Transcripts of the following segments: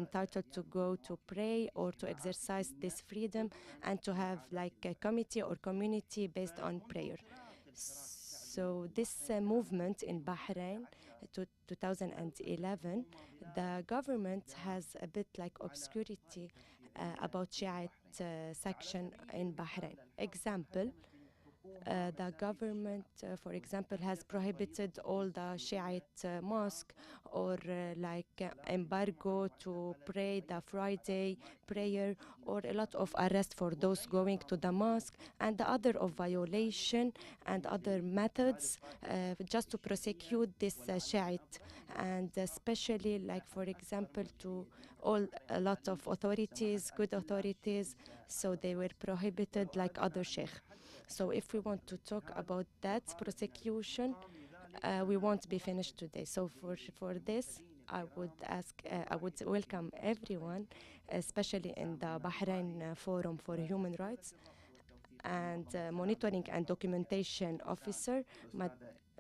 entitled to go to pray or to exercise this freedom and to have like a committee or community based on prayer. So this movement in Bahrain to 2011, the government has a bit like obscurity about Shiite section in Bahrain. Example, the government, for example, has prohibited all the Shiite mosque or embargo to pray the Friday prayer, or a lot of arrest for those going to the mosque, and the other of violation and other methods just to prosecute this Shiite, and especially like for example to a lot of authorities, good authorities, so they were prohibited like other sheikh. So if we want to talk about that prosecution, we won't be finished today. So for this, I would welcome everyone, especially in the Bahrain Forum for Human Rights, and Monitoring and Documentation Officer,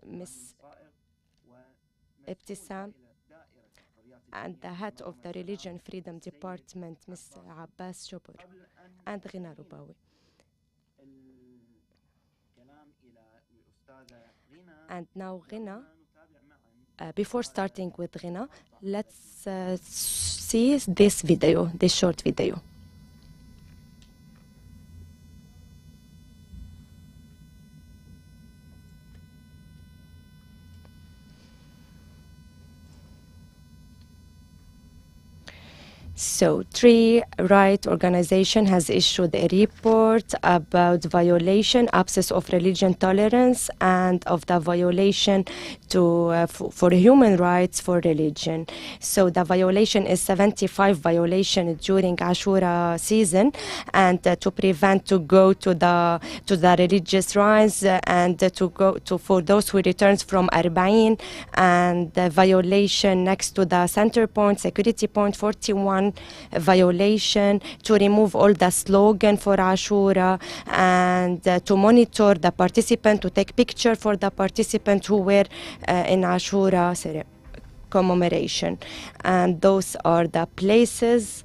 Ms. Ibtisam, and the head of the Religion Freedom Department, Ms. Abbas Shubur, and Ghina Rubawi. And now Ghina, before starting with Ghina, let's see this video, this short video. So, Tree Right Organization has issued a report about violation, absence of religion tolerance, and of the violation to for human rights for religion. So the violation is 75 violations during Ashura season, and to prevent to go to the religious rites, and to go to for those who returns from Arba'in, and the violation next to the center point, security point 41. Violation to remove all the slogan for Ashura, and to monitor the participant, to take picture for the participants who were in Ashura commemoration. And those are the places.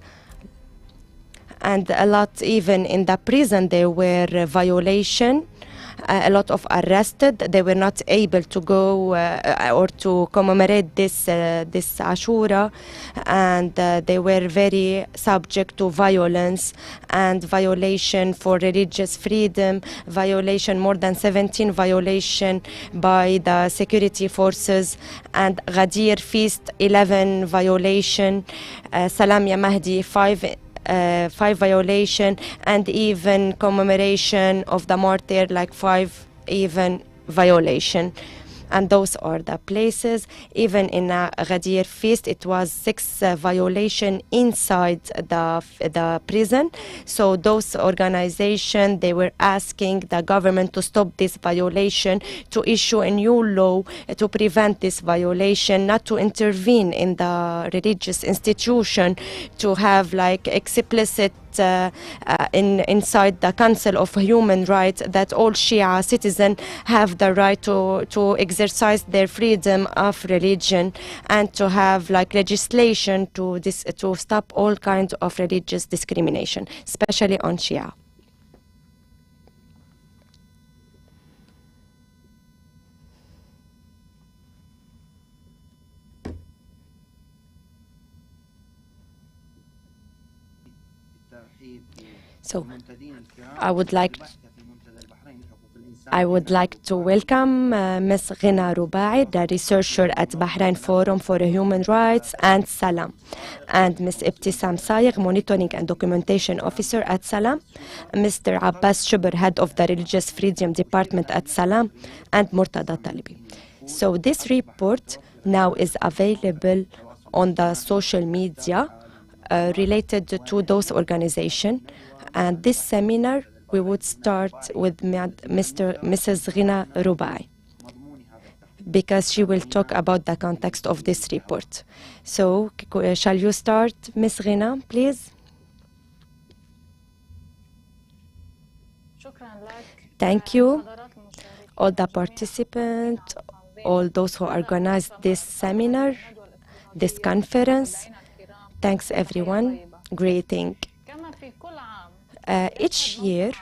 And a lot, even in the prison, there were violation. A lot of arrested. They were not able to go or to commemorate this Ashura, and they were very subject to violence and violation for religious freedom, violation, more than 17 violation by the security forces, and Ghadir Feast 11 violation, Salam Ya Mahdi 5 violation, and even commemoration of the martyr like 5 even violation. And those are the places. Even in Ghadir Feast, it was 6 violation inside the prison. So those organizations, they were asking the government to stop this violation, to issue a new law to prevent this violation, not to intervene in the religious institution, to have like explicit inside the Council of Human Rights that all Shia citizens have the right to exercise their freedom of religion, and to have like legislation to stop all kinds of religious discrimination, especially on Shia. So I would like to welcome Ms. Ghina Ruba'i, the researcher at Bahrain Forum for Human Rights and Salam, and Ms. Ibtisam Sayegh, Monitoring and Documentation Officer at Salam, Mr. Abbas Shubur, Head of the Religious Freedom Department at Salam, and Murtada Talibi. So this report now is available on the social media related to those organizations. And this seminar, we would start with Mrs. Ghina Ruba'i, because she will talk about the context of this report. So, shall you start, Ms. Ghina, please? Thank you, all the participants, all those who organized this seminar, this conference, Thanks everyone. Greeting. Each year,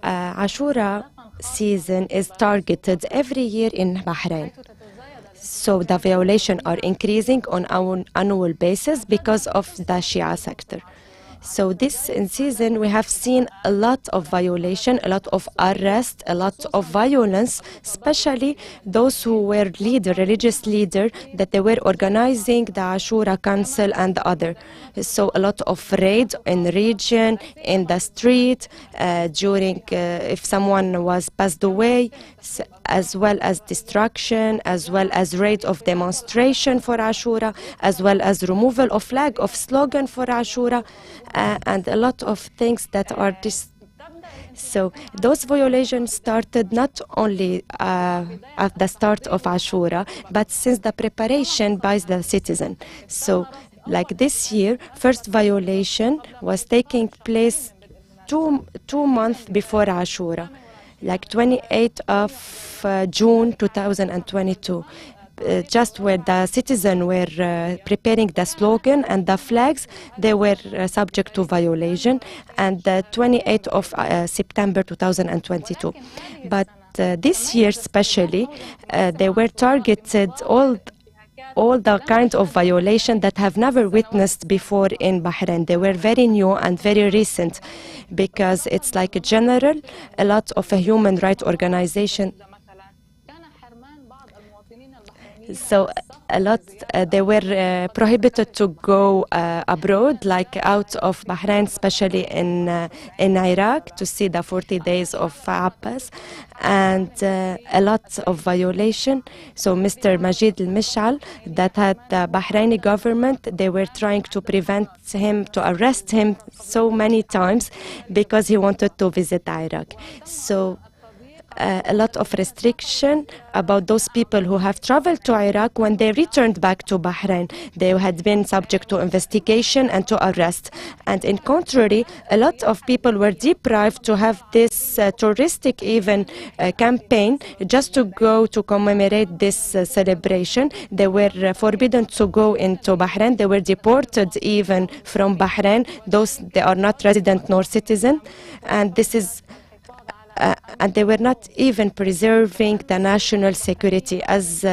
Ashura season is targeted every year in Bahrain. So the violations are increasing on an annual basis because of the Shia sector. So this in season, we have seen a lot of violation, a lot of arrest, a lot of violence, especially those who were religious leader, that they were organizing the Ashura Council and the other. So a lot of raid in the region, in the street, during if someone was passed away, as well as destruction, as well as raid of demonstration for Ashura, as well as removal of flag, of slogan for Ashura, and a lot of things that are so those violations started not only at the start of Ashura, but since the preparation by the citizen. So like this year, first violation was taking place two months before Ashura, like 28th of June 2022. Just where the citizens were preparing the slogan and the flags, they were subject to violation, and the 28th of September 2022. But this year especially, they were targeted all the kinds of violation that have never witnessed before in Bahrain. They were very new and very recent, because it's like a general, a lot of a human rights organization. So a lot, they were prohibited to go abroad, like out of Bahrain, especially in Iraq, to see the 40 days of Abbas, and a lot of violation. So Mr. Majid al-Mishal, that had the Bahraini government, they were trying to prevent him, to arrest him so many times, because he wanted to visit Iraq. So a lot of restriction about those people who have traveled to Iraq. When they returned back to Bahrain, they had been subject to investigation and to arrest. And in contrary, a lot of people were deprived to have this touristic even campaign just to go to commemorate this celebration. They were forbidden to go into Bahrain. They were deported even from Bahrain. Those, they are not resident nor citizen. And this is and they were not even preserving the national security. As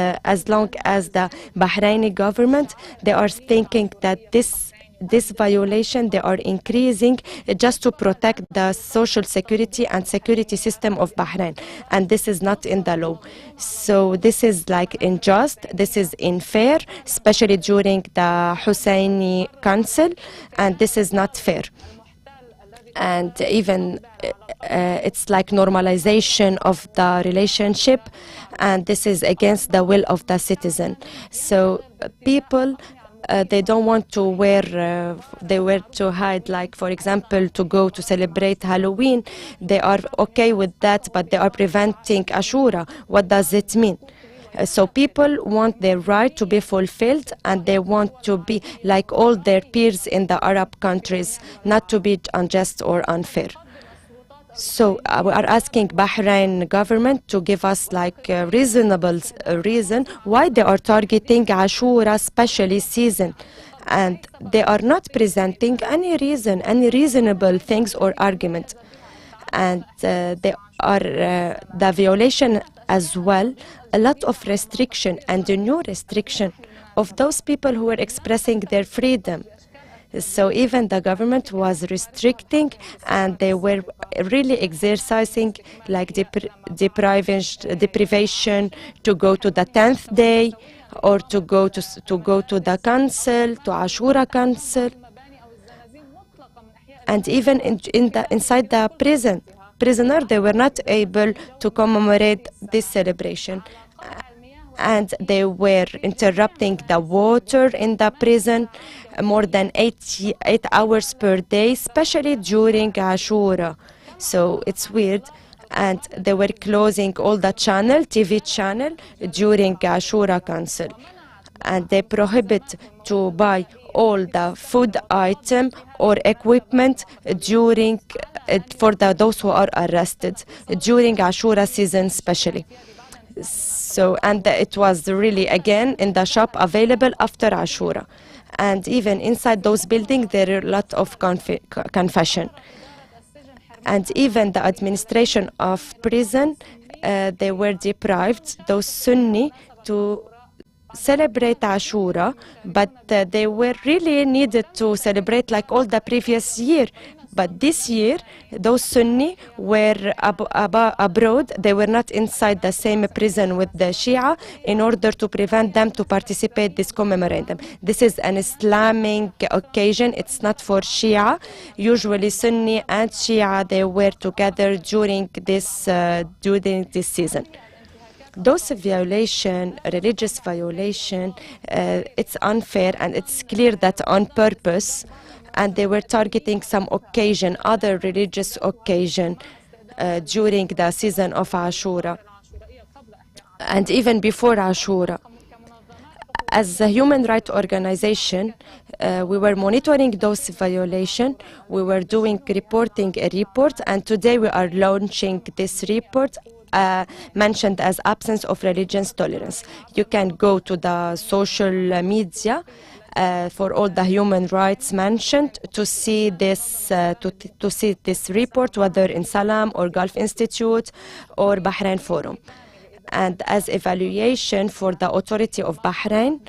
long as the Bahraini government, they are thinking that this violation, they are increasing just to protect the social security and security system of Bahrain. And this is not in the law. So this is like unjust, this is unfair, especially during the Husseini Council, and this is not fair. And even it's like normalization of the relationship, and this is against the will of the citizen. So people, they don't want to wear, they wear to hide, like for example, to go to celebrate Halloween. They are okay with that, but they are preventing Ashura. What does it mean? So people want their right to be fulfilled, and they want to be like all their peers in the Arab countries, not to be unjust or unfair. So we are asking Bahrain government to give us like a reasonable reason why they are targeting Ashura specially season. And they are not presenting any reason, any reasonable things or argument. And they are the violation as well, a lot of restriction and a new restriction of those people who were expressing their freedom. So even the government was restricting, and they were really exercising like deprivation to go to the 10th day, or to go to the council, to Ashura council, and even inside the prison. Prisoner, they were not able to commemorate this celebration, and they were interrupting the water in the prison more than 8 hours per day, especially during Ashura. So it's weird. And they were closing all the TV channel during Ashura Council. And they prohibit to buy all the food item or equipment during for those who are arrested during Ashura season especially. So, and it was really again in the shop available after Ashura. And even inside those buildings, there are a lot of confession. And even the administration of prison, they were deprived, those Sunni, to celebrate Ashura, but they were really needed to celebrate like all the previous year. But this year, those Sunni were abroad. They were not inside the same prison with the Shia in order to prevent them to participate this commemoratum. This is an Islamic occasion. It's not for Shia. Usually Sunni and Shia, they were together during this season. Those violation, religious violation, it's unfair and it's clear that on purpose, and they were targeting some occasion, other religious occasion during the season of Ashura and even before Ashura. As a human rights organization, we were monitoring those violations. We were reporting a report, and today we are launching this report mentioned as absence of religious tolerance. You can go to the social media for all the human rights mentioned to see this to see this report, whether in Salam or Gulf Institute or Bahrain Forum. And as evaluation for the authority of Bahrain,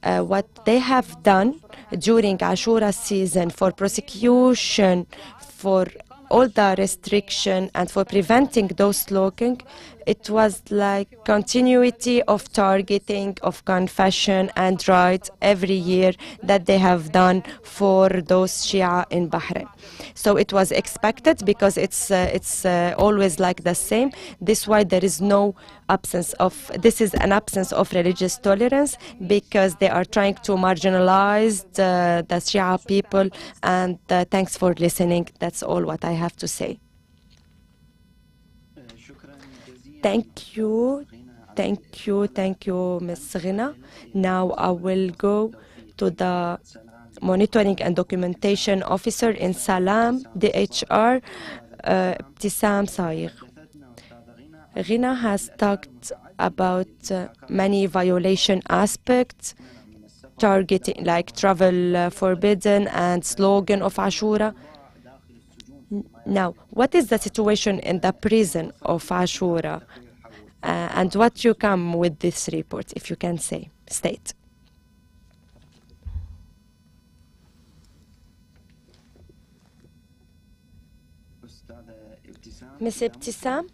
what they have done during Ashura season for prosecution, for all the restriction and for preventing those stalking, it was like continuity of targeting of confession and rights every year that they have done for those Shia in Bahrain. So it was expected because it's always like the same. This is why there is no absence of, this is an absence of religious tolerance, because they are trying to marginalize the Shia people. And thanks for listening. That's all what I have to say. Thank you, Ms. Ghina. Now I will go to the Monitoring and Documentation Officer in Salam, DHR, Ibtissam Saigh. Ghina has talked about many violation aspects, targeting like travel forbidden and slogan of Ashura. Now, what is the situation in the prison of Ashura, and what you come with this report, if you can state? Ms. Ibtissam,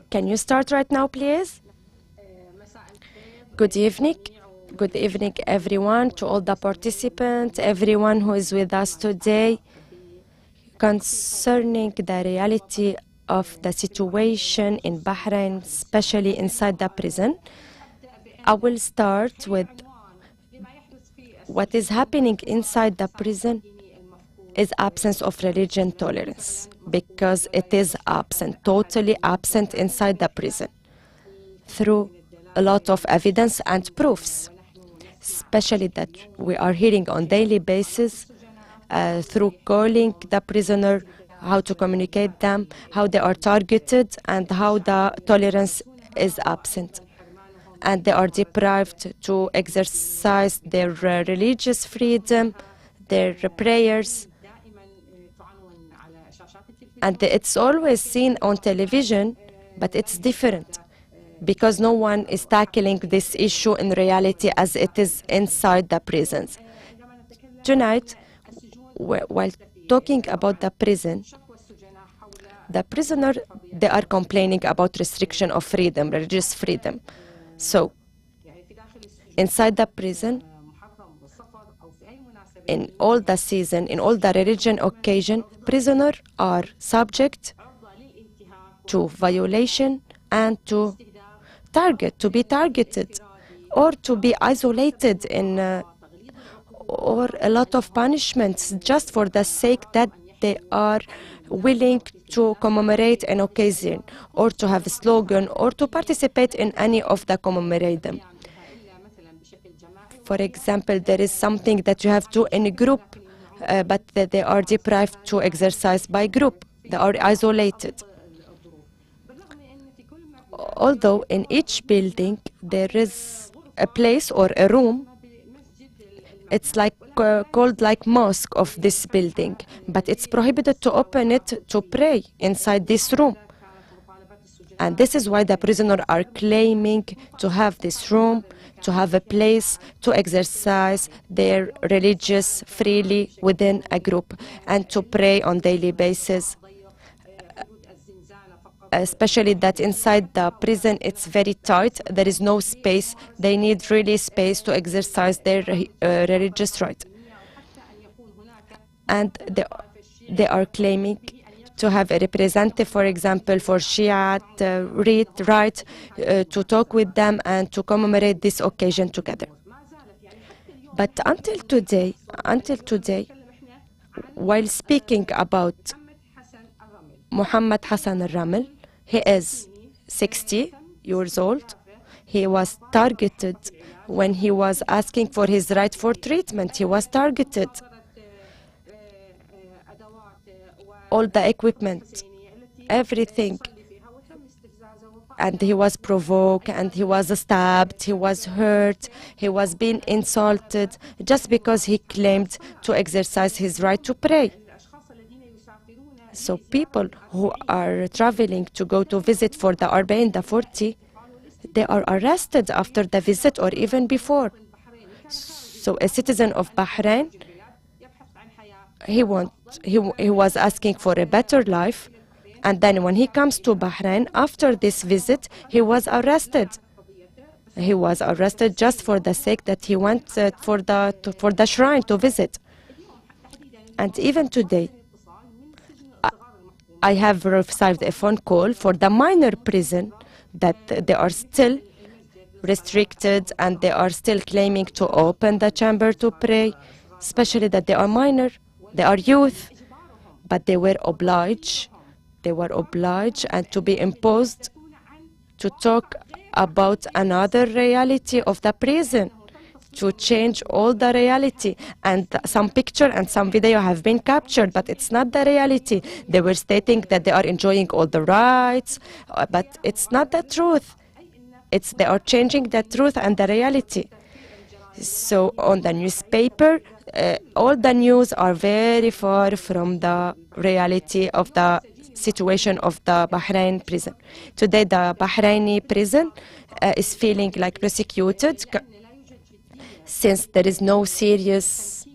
can you start right now, please? Good evening. Good evening, everyone, to all the participants, everyone who is with us today. Concerning the reality of the situation in Bahrain, especially inside the prison, I will start with what is happening inside the prison is absence of religion tolerance, because it is absent, totally absent inside the prison, through a lot of evidence and proofs, especially that we are hearing on daily basis through calling the prisoner, how to communicate them, how they are targeted, and how the tolerance is absent. And they are deprived to exercise their religious freedom, their prayers. And it's always seen on television, but it's different, because no one is tackling this issue in reality as it is inside the prisons. Tonight, while talking about the prison, the prisoner, they are complaining about restriction of freedom, religious freedom. So, inside the prison, in all the season, in all the religion occasion, prisoners are subject to violation and to be targeted, or to be isolated in or a lot of punishments just for the sake that they are willing to commemorate an occasion, or to have a slogan, or to participate in any of the commemoratum. For example, there is something that you have to in a group, but that they are deprived to exercise by group. They are isolated. Although in each building there is a place or a room. It's like called like mosque of this building, but it's prohibited to open it to pray inside this room. And this is why the prisoners are claiming to have this room, to have a place to exercise their religious freely within a group and to pray on daily basis. Especially that inside the prison it's very tight, there is no space. They need really space to exercise their religious right. And they are claiming to have a representative, for example, for Shia right to talk with them and to commemorate this occasion together. But until today, while speaking about Muhammad Hassan al-Ramel, he is 60 years old. He was targeted when he was asking for his right for treatment. He was targeted. All the equipment, everything. And he was provoked, and he was stabbed, he was hurt, he was being insulted just because he claimed to exercise his right to pray. So people who are traveling to go to visit for the Arba'in, the 40, they are arrested after the visit or even before. So a citizen of Bahrain, he was asking for a better life, and then when he comes to Bahrain after this visit, he was arrested. He was arrested just for the sake that he went for the shrine to visit. And even today, I have received a phone call for the minor prison that they are still restricted and they are still claiming to open the chamber to pray, especially that they are minor, they are youth, but they were obliged and to be imposed to talk about another reality of the prison, to change all the reality. And some picture and some video have been captured, but it's not the reality. They were stating that they are enjoying all the rights, but it's not the truth. They are changing the truth and the reality. So on the newspaper, all the news are very far from the reality of the situation of the Bahrain prison. Today, the Bahraini prison is feeling like persecuted since there is no serious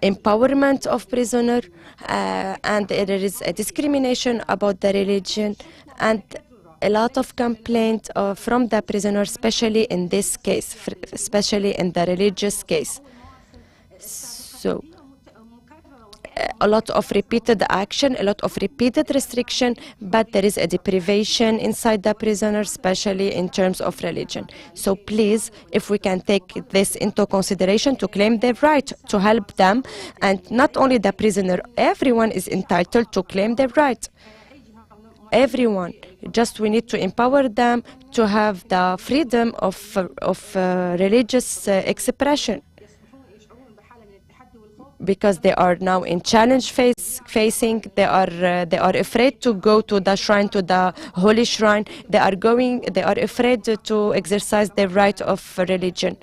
empowerment of prisoner and there is a discrimination about the religion and a lot of complaint from the prisoner, especially in this case, especially in the religious case. So a lot of repeated action, a lot of repeated restriction, but there is a deprivation inside the prisoner, especially in terms of religion. So please, if we can take this into consideration to claim their right, to help them, and not only the prisoner, everyone is entitled to claim their right. Everyone. Just we need to empower them to have the freedom of religious expression. Because they are now in challenge facing, they are afraid to go to the shrine, to the holy shrine. They are afraid to exercise their right of religion.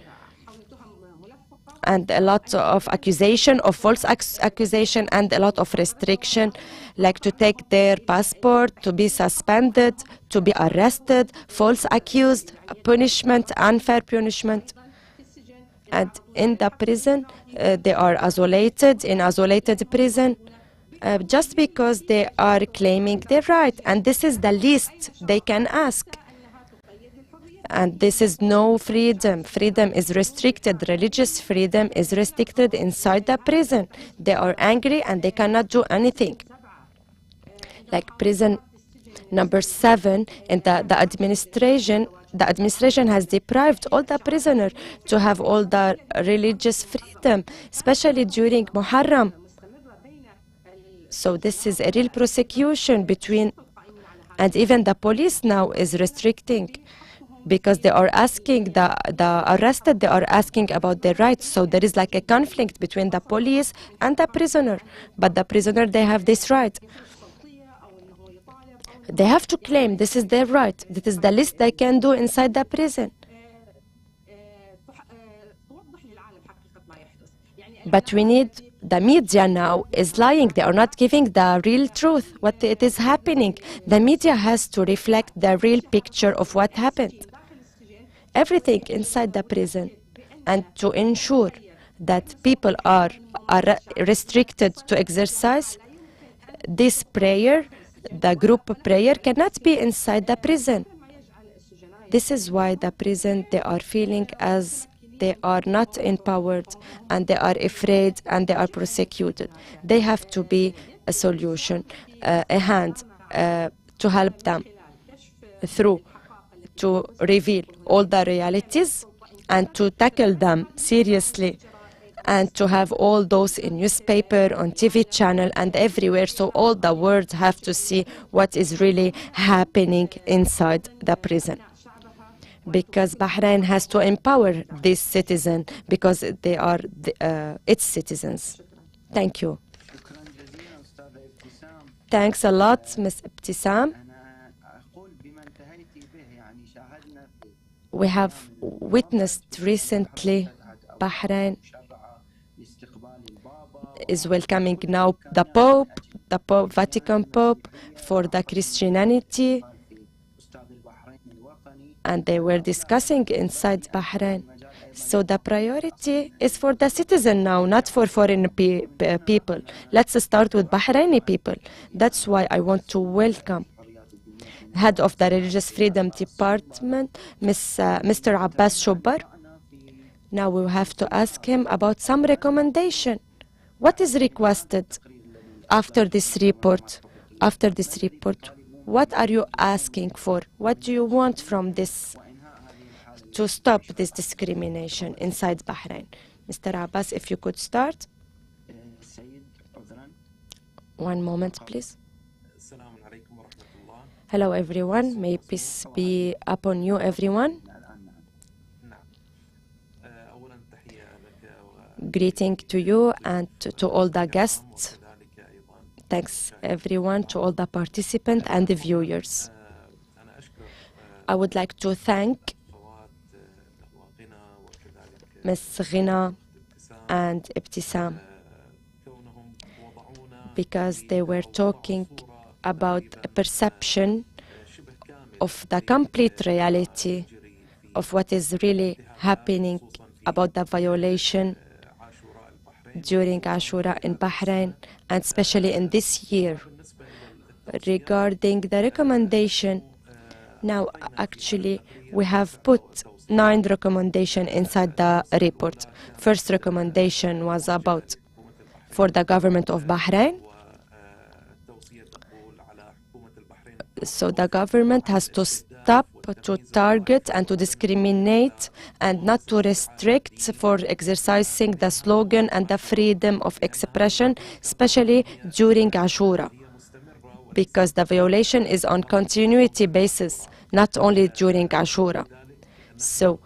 And a lot of accusation, of false accusation, and a lot of restriction, like to take their passport, to be suspended, to be arrested, false accused, punishment, unfair punishment. And in the prison, they are isolated, in isolated prison, just because they are claiming their right. And this is the least they can ask. And this is no freedom. Freedom is restricted. Religious freedom is restricted inside the prison. They are angry and they cannot do anything. Like prison number 7, and the administration has deprived all the prisoners to have all the religious freedom, especially during Muharram. So this is a real prosecution between, and even the police now is restricting, because they are asking, the arrested, they are asking about their rights. So there is like a conflict between the police and the prisoner. But the prisoner, they have this right. They have to claim this is their right. This is the least they can do inside the prison. But we need, the media now is lying. They are not giving the real truth, what it is happening. The media has to reflect the real picture of what happened. Everything inside the prison, and to ensure that people are restricted to exercise, this prayer, the group prayer, cannot be inside the prison. This is why the prison, they are feeling as they are not empowered, and they are afraid, and they are prosecuted. They have to be a solution, a hand to help them through, to reveal all the realities and to tackle them seriously, and to have all those in newspaper, on TV channel, and everywhere, so all the world have to see what is really happening inside the prison. Because Bahrain has to empower these citizens, because they are its citizens. Thank you. Thanks a lot, Ms. Ibtisam. We have witnessed recently Bahrain is welcoming now the Pope, Vatican Pope, for the Christianity, and they were discussing inside Bahrain. So the priority is for the citizen now, not for foreign people. Let's start with Bahraini people. That's why I want to welcome head of the Religious Freedom Department, Mr. Abbas Shobbar. Now we have to ask him about some recommendation. What is requested after this report? After this report, what are you asking for? What do you want from this to stop this discrimination inside Bahrain? Mr. Abbas, if you could start. One moment, please. Hello, everyone. May peace be upon you, everyone. Greeting to you and to all the guests. Thanks, everyone, to all the participants and the viewers. I would like to thank Ms. Ghina and Ibtisam, because they were talking about a perception of the complete reality of what is really happening about the violation during Ashura in Bahrain, and especially in this year. Regarding the recommendation, now actually we have put 9 recommendations inside the report. First recommendation was about for the government of Bahrain. So the government has to stop to target and to discriminate and not to restrict for exercising the slogan and the freedom of expression, especially during Ashura, because the violation is on continuity basis, not only during Ashura. So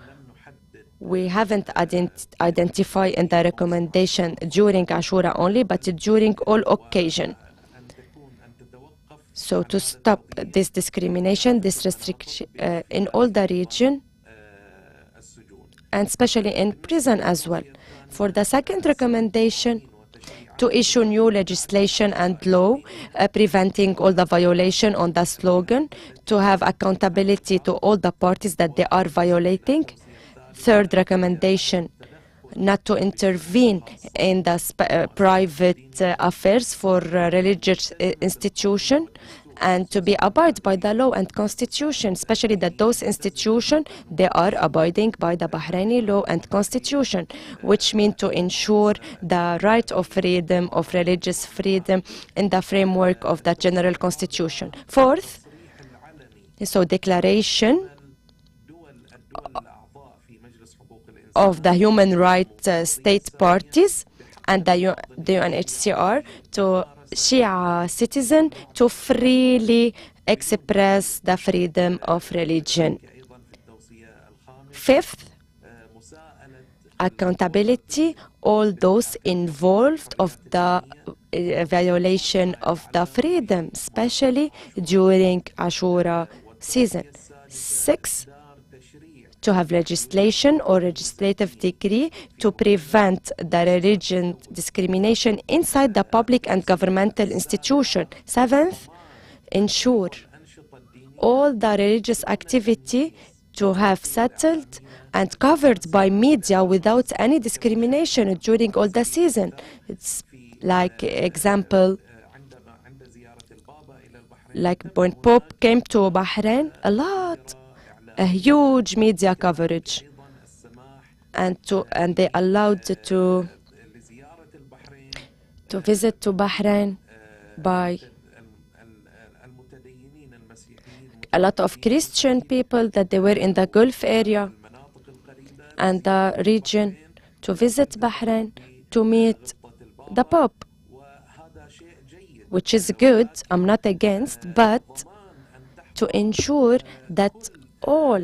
we haven't identified in the recommendation during Ashura only, but during all occasions. So to stop this discrimination, this restriction in all the region, and especially in prison as well. For the second recommendation, to issue new legislation and law preventing all the violation on the slogan, to have accountability to all the parties that they are violating. Third recommendation, not to intervene in the private affairs for religious institution, and to be abide by the law and constitution, especially that those institutions, they are abiding by the Bahraini law and constitution, which mean to ensure the right of freedom, of religious freedom in the framework of the general constitution. Fourth, so declaration of the human rights state parties and the UNHCR to Shia citizens to freely express the freedom of religion. Fifth, accountability all those involved of the violation of the freedom, especially during Ashura season. Sixth, to have legislation or legislative decree to prevent the religion discrimination inside the public and governmental institution. Seventh, ensure all the religious activity to have settled and covered by media without any discrimination during all the season. It's like example, like when Pope came to Bahrain, a huge media coverage, and they allowed to visit to Bahrain by a lot of Christian people that they were in the Gulf area and the region to visit Bahrain to meet the Pope, which is good, I'm not against, but to ensure that all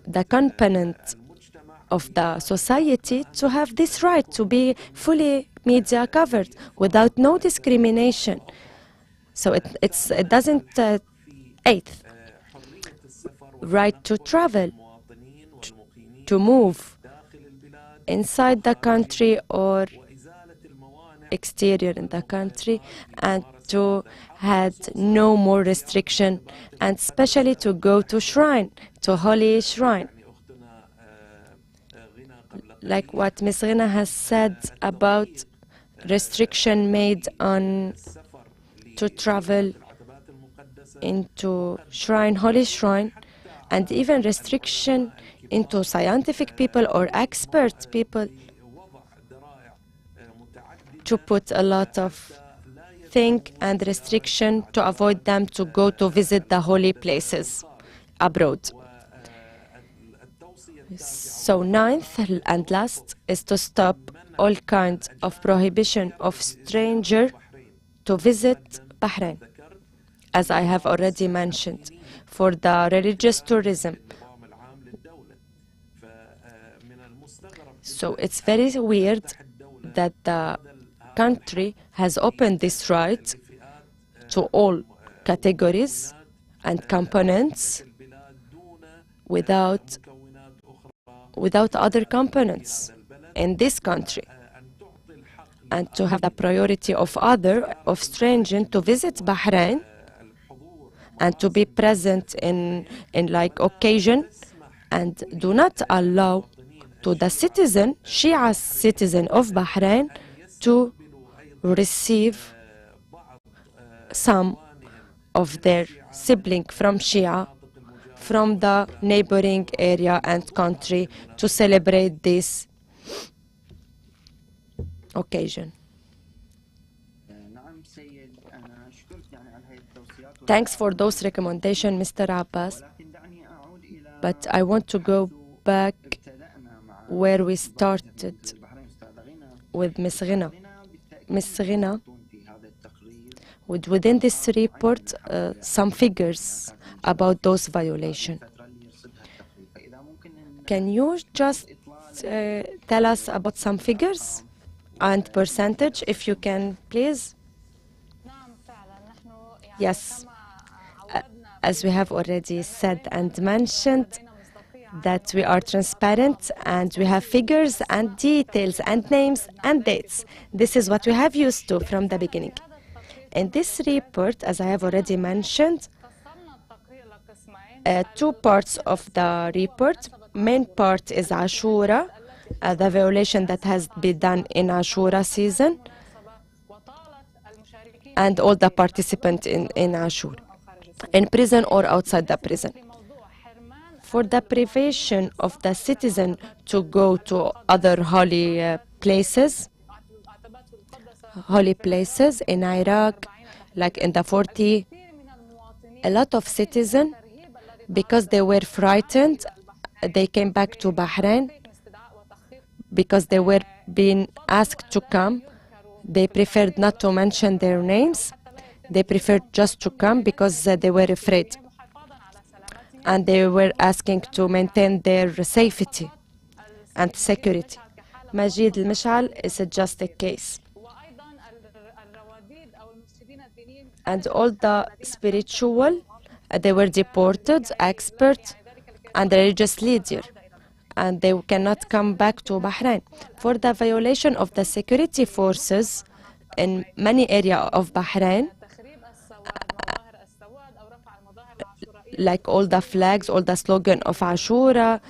the components of the society to have this right to be fully media covered without no discrimination. So it doesn't. Eighth, right to travel, to move inside the country or exterior in the country, and to have no more restriction, and especially to go to shrine, to holy shrine. Like what Ms. Ghina has said about restriction made on to travel into shrine, holy shrine, and even restriction into scientific people or expert people, to put a lot of thing and restriction to avoid them to go to visit the holy places abroad. So ninth and last is to stop all kinds of prohibition of stranger to visit Bahrain, as I have already mentioned, for the religious tourism. So it's very weird that the country has opened this right to all categories and components without other components in this country, and to have the priority of strangers to visit Bahrain and to be present in like occasion, and do not allow to the citizen, Shia citizen of Bahrain, to receive some of their sibling from Shia from the neighboring area and country to celebrate this occasion. Thanks for those recommendations, Mr. Abbas, but I want to go back where we started with Ms. Ghina. Ms. Ghina, within this report, some figures about those violations. Can you just tell us about some figures and percentage, if you can, please? Yes. As we have already said and mentioned, that we are transparent and we have figures and details and names and dates. This is what we have used to from the beginning. In this report, as I have already mentioned, two parts of the report. Main part is Ashura, the violation that has been done in Ashura season, and all the participants in Ashura, in prison or outside the prison. For the privation of the citizen to go to other holy places in Iraq, like in the 40, a lot of citizens, because they were frightened, they came back to Bahrain. Because they were being asked to come, they preferred not to mention their names. They preferred just to come because they were afraid. And they were asking to maintain their safety and security. Majid al-Mish'al is just a case. And all the spiritual, they were deported, experts, and religious leader, and they cannot come back to Bahrain. For the violation of the security forces in many areas of Bahrain, like all the flags, all the slogan of Ashura,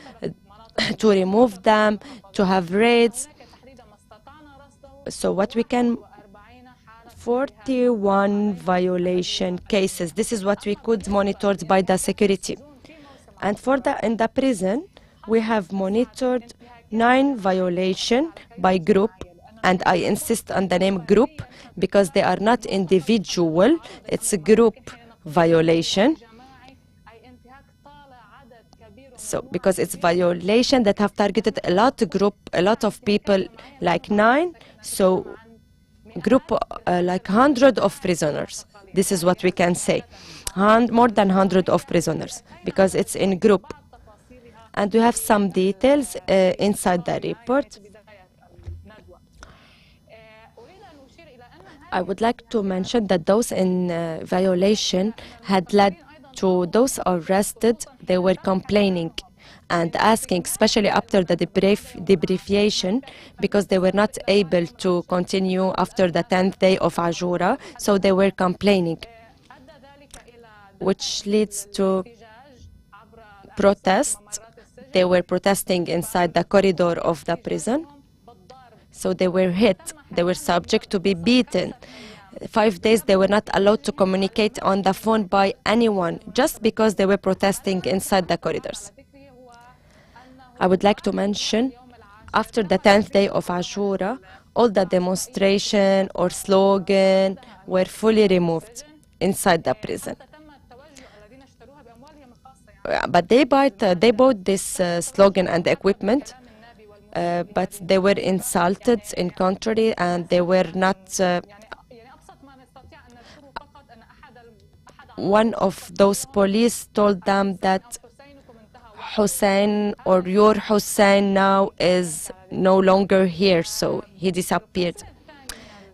to remove them, to have raids. So what we can, 41 violation cases. This is what we could monitored by the security. And for in the prison, we have monitored 9 violation by group, and I insist on the name group because they are not individual, it's a group violation. So because it's violation that have targeted a lot of people, like 9, so group like 100 of prisoners. This is what we can say, more than 100 of prisoners, because it's in group. And we have some details inside the report. I would like to mention that those in violation had led to those arrested. They were complaining and asking, especially after the debriefing, because they were not able to continue after the 10th day of Ashura, so they were complaining, which leads to protests. They were protesting inside the corridor of the prison. So they were hit, they were subject to be beaten. 5 days they were not allowed to communicate on the phone by anyone, just because they were protesting inside the corridors. I would like to mention, after the 10th day of Ashura, all the demonstration or slogan were fully removed inside the prison. But they bought this slogan and equipment, but they were insulted in contrary, and they were not. One of those police told them that Hussein, or your Hussein now, is no longer here, so he disappeared.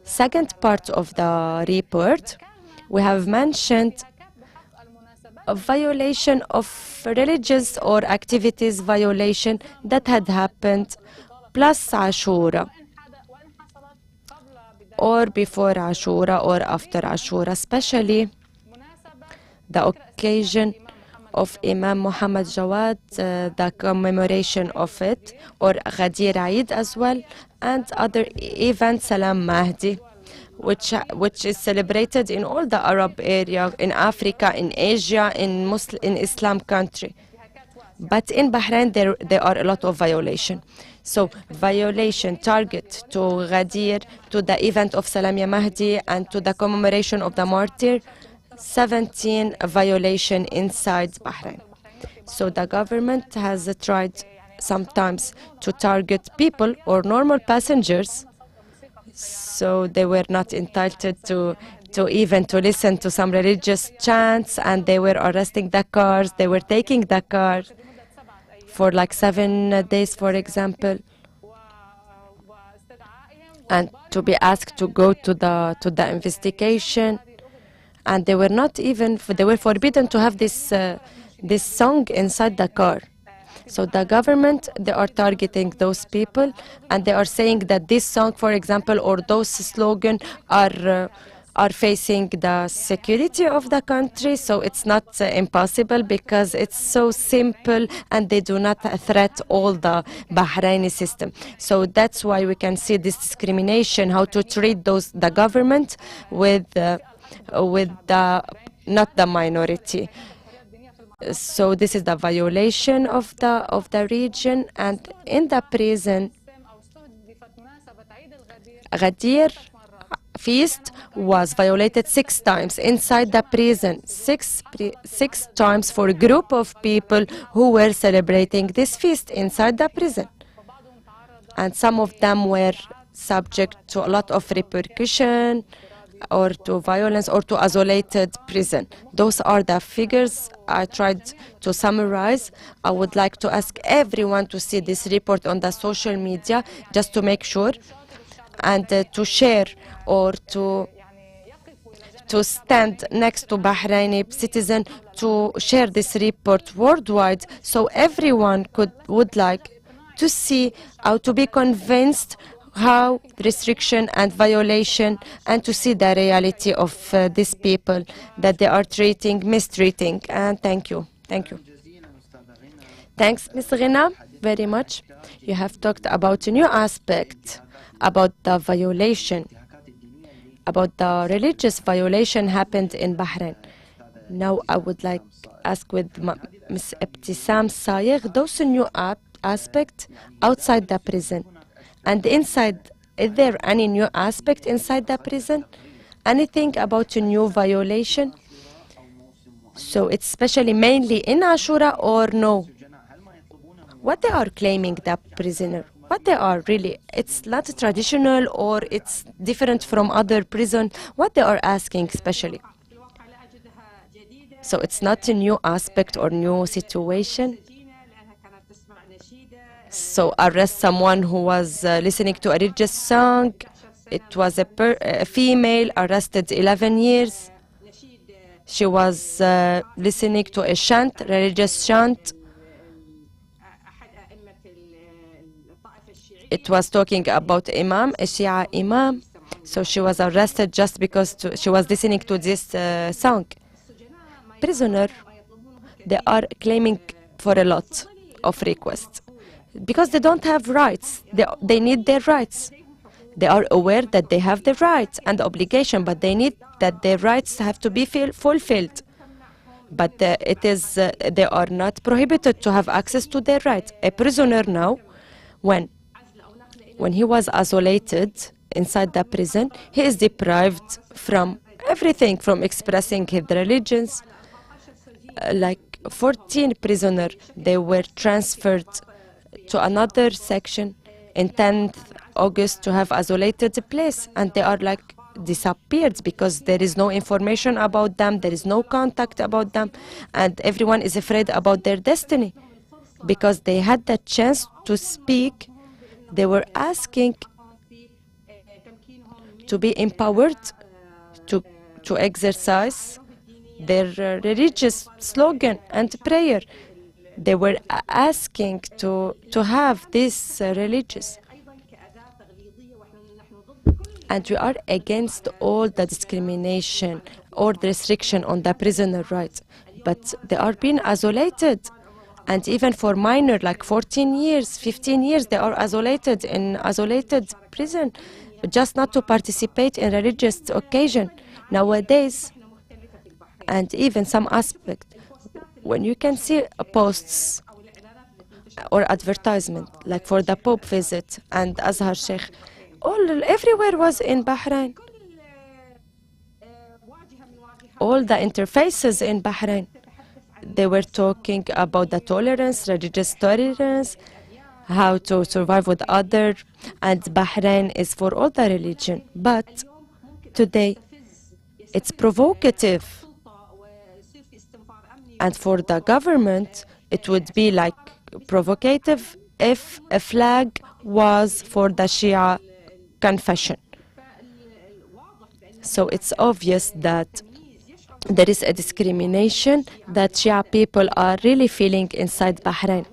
Second part of the report, we have mentioned a violation of religious or activities violation that had happened plus Ashura, or before Ashura or after Ashura, especially the occasion of Imam Muhammad Jawad, the commemoration of it, or Ghadir Eid as well, and other events, Salam Mahdi, which is celebrated in all the Arab area, in Africa, in Asia, in Islam country. But in Bahrain, there are a lot of violation. So violation target to Ghadir, to the event of Salam Ya Mahdi, and to the commemoration of the martyr, 17 violation inside Bahrain. So the government has tried sometimes to target people or normal passengers, so they were not entitled to even to listen to some religious chants, and they were arresting the cars, they were taking the car for like 7 days, for example, and to be asked to go to the investigation. And they were not even, they were forbidden to have this song inside the car. So the government, they are targeting those people, and they are saying that this song, for example, or those slogans are facing the security of the country. So it's not impossible, because it's so simple and they do not threat all the Bahraini system. So that's why we can see this discrimination, how to treat the government with not the minority. So this is the violation of the region. And in the prison, Ghadir feast was violated 6 times inside the prison, 6 times for a group of people who were celebrating this feast inside the prison. And some of them were subject to a lot of repercussion, or to violence, or to isolated prison. Those are the figures I tried to summarize. I would like to ask everyone to see this report on the social media, just to make sure, and to share, or to to stand next to Bahraini citizen to share this report worldwide, so everyone would like to see how to be convinced how restriction and violation, and to see the reality of these people that they are mistreating. And thank you. Thank you. Thanks, Ms. Ghina, very much. You have talked about a new aspect about the violation, about the religious violation happened in Bahrain. Now I would like to ask with Ms. Ibtisam Sayegh, those new aspect outside the prison and inside. Is there any new aspect inside the prison? Anything about a new violation? So it's especially mainly in Ashura or no? What they are claiming, the prisoner? What they are really? It's not traditional or it's different from other prison? What they are asking especially? So it's not a new aspect or new situation? So arrest someone who was listening to a religious song. It was a female arrested 11 years. She was listening to a chant, religious chant. It was talking about Imam, a Shia Imam. So she was arrested just because she was listening to this song. Prisoner, they are claiming for a lot of requests because they don't have rights. They need their rights. They are aware that they have the rights and the obligation, but they need that their rights have to be fulfilled. But they are not prohibited to have access to their rights. A prisoner now, when he was isolated inside the prison, he is deprived from everything, from expressing his religions. Like 14 prisoners, they were transferred to another section in 10th August to have isolated place, and they are like disappeared because there is no information about them, there is no contact about them, and everyone is afraid about their destiny. Because they had the chance to speak, they were asking to be empowered to exercise their religious slogan and prayer. They were asking to have this religious. And we are against all the discrimination or the restriction on the prisoner rights. But they are being isolated. And even for minor, like 14 years, 15 years, they are isolated in isolated prison, just not to participate in religious occasion. Nowadays, and even some aspect, when you can see posts or advertisement, like for the Pope visit and Azhar Sheikh, everywhere was in Bahrain. All the interfaces in Bahrain, they were talking about the tolerance, religious tolerance, how to survive with others, and Bahrain is for all the religion. But today, it's provocative. And for the government, it would be like provocative if a flag was for the Shia confession. So it's obvious that there is a discrimination that Shia people are really feeling inside Bahrain.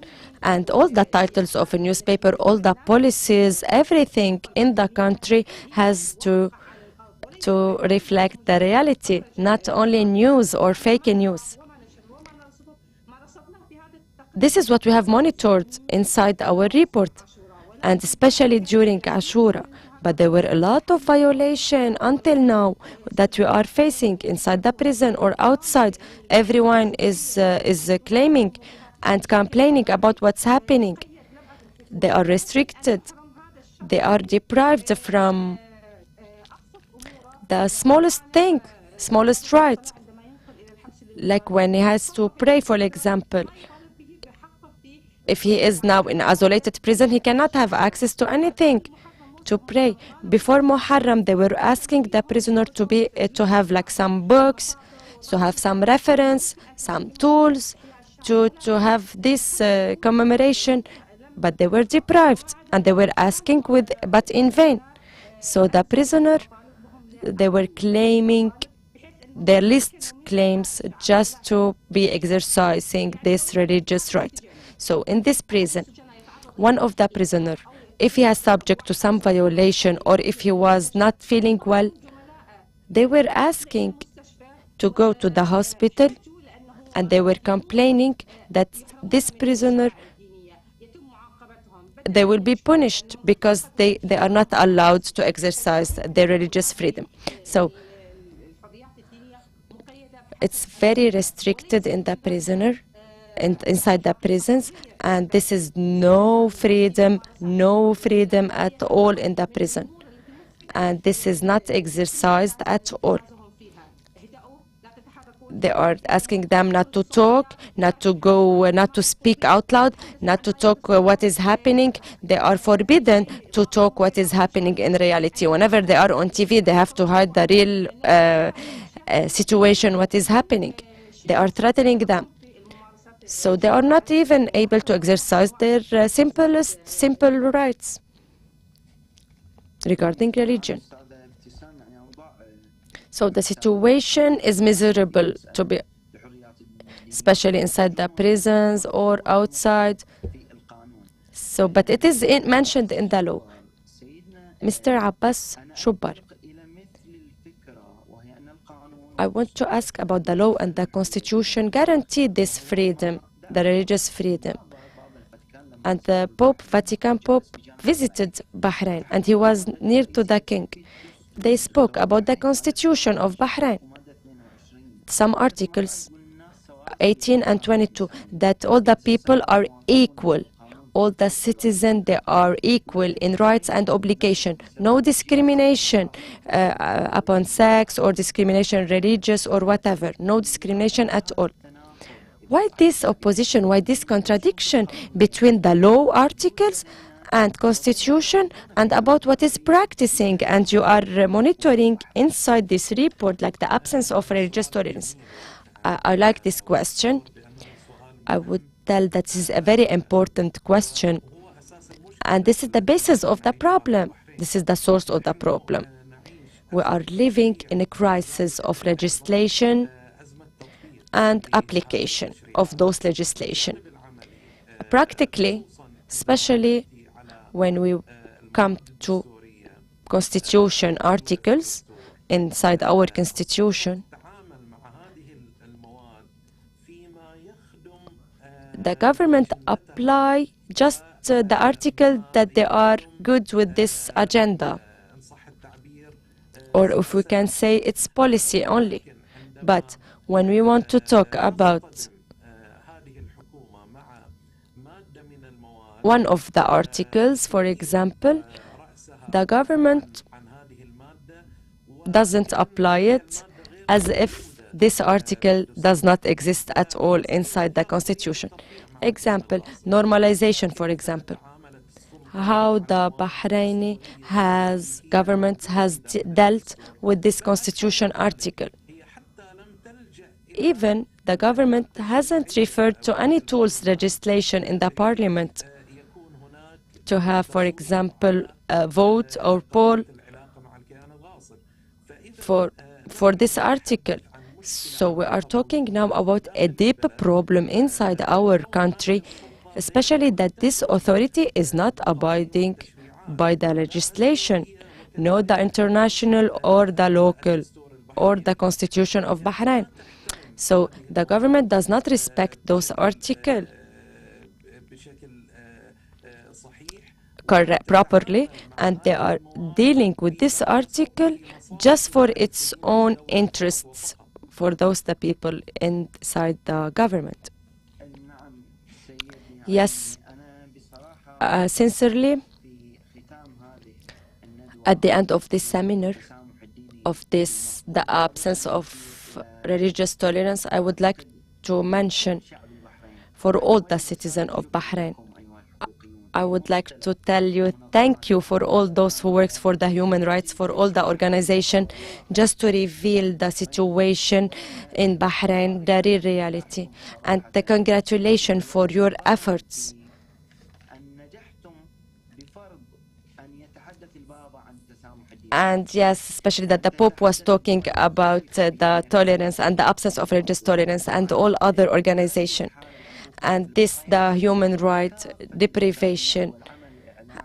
And all the titles of a newspaper, all the policies, everything in the country has to reflect the reality, not only news or fake news. This is what we have monitored inside our report, and especially during Ashura. But there were a lot of violations until now that we are facing inside the prison or outside. Everyone is claiming and complaining about what's happening. They are restricted. They are deprived from the smallest thing, smallest right. Like when he has to pray, for example. If he is now in isolated prison, he cannot have access to anything to pray. Before Muharram, they were asking the prisoner to have like some books, to have some reference, some tools, to have this commemoration, but they were deprived, and they were asking but in vain. So the prisoner, they were claiming their least claims just to be exercising this religious right. So in this prison, one of the prisoner, if he is subject to some violation or if he was not feeling well, they were asking to go to the hospital, and they were complaining that this prisoner, they will be punished because they are not allowed to exercise their religious freedom. So it's very restricted in the prisoner, inside the prisons, and this is no freedom at all in the prison. And this is not exercised at all. They are asking them not to talk, not to go, not to speak out loud, not to talk what is happening. They are forbidden to talk what is happening in reality. Whenever they are on TV, they have to hide the real situation, what is happening. They are threatening them. So they are not even able to exercise their simple rights regarding religion. So the situation is miserable, to be, especially inside the prisons or outside. So, but it is mentioned in the law. Mr. Abbas Shubbar, I want to ask about the law and the constitution guaranteed this freedom, the religious freedom. And the Pope, Vatican Pope, visited Bahrain, and he was near to the king. They spoke about the constitution of Bahrain. Some articles, 18 and 22, that all the people are equal. All the citizens, they are equal in rights and obligation. No discrimination upon sex or discrimination religious or whatever. No discrimination at all. Why this opposition? Why this contradiction between the law articles and constitution and about what is practicing? And you are monitoring inside this report like the absence of religious tolerance. I like this question. I would tell that this is a very important question, and this is the basis of the problem. This is the source of the problem. We are living in a crisis of legislation and application of those legislation. Practically, especially when we come to constitution articles inside our constitution, the government apply just the article that they are good with this agenda, or if we can say it's policy only. But when we want to talk about one of the articles, for example, the government doesn't apply it as if this article does not exist at all inside the constitution. Example, normalization, for example. How the Bahraini government has dealt with this constitution article. Even the government hasn't referred to any tools legislation in the parliament to have, for example, a vote or poll for this article. So we are talking now about a deep problem inside our country, especially that this authority is not abiding by the legislation, not the international or the local or the constitution of Bahrain. So the government does not respect those articles properly, and they are dealing with this article just for its own interests, for the people inside the government. Yes, sincerely, at the end of this seminar, of the absence of religious tolerance, I would like to mention for all the citizens of Bahrain, I would like to tell you thank you for all those who works for the human rights, for all the organization, just to reveal the situation in Bahrain, the real reality. And the congratulations for your efforts. And yes, especially that the Pope was talking about the tolerance and the absence of religious tolerance and all other organizations. And this, the human rights deprivation,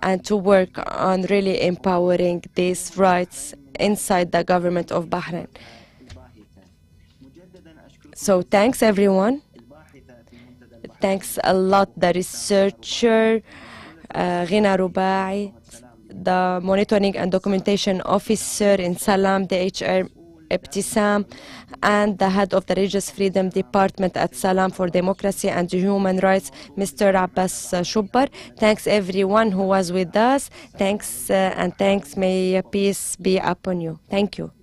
and to work on really empowering these rights inside the government of Bahrain. So thanks everyone. Thanks a lot the researcher, Ghina Rubai, the monitoring and documentation officer in Salam, DHR Ibtisam, and the head of the Religious Freedom Department at Salam for Democracy and Human Rights, Mr. Abbas Shubbar. Thanks everyone who was with us. Thanks and thanks. May peace be upon you. Thank you.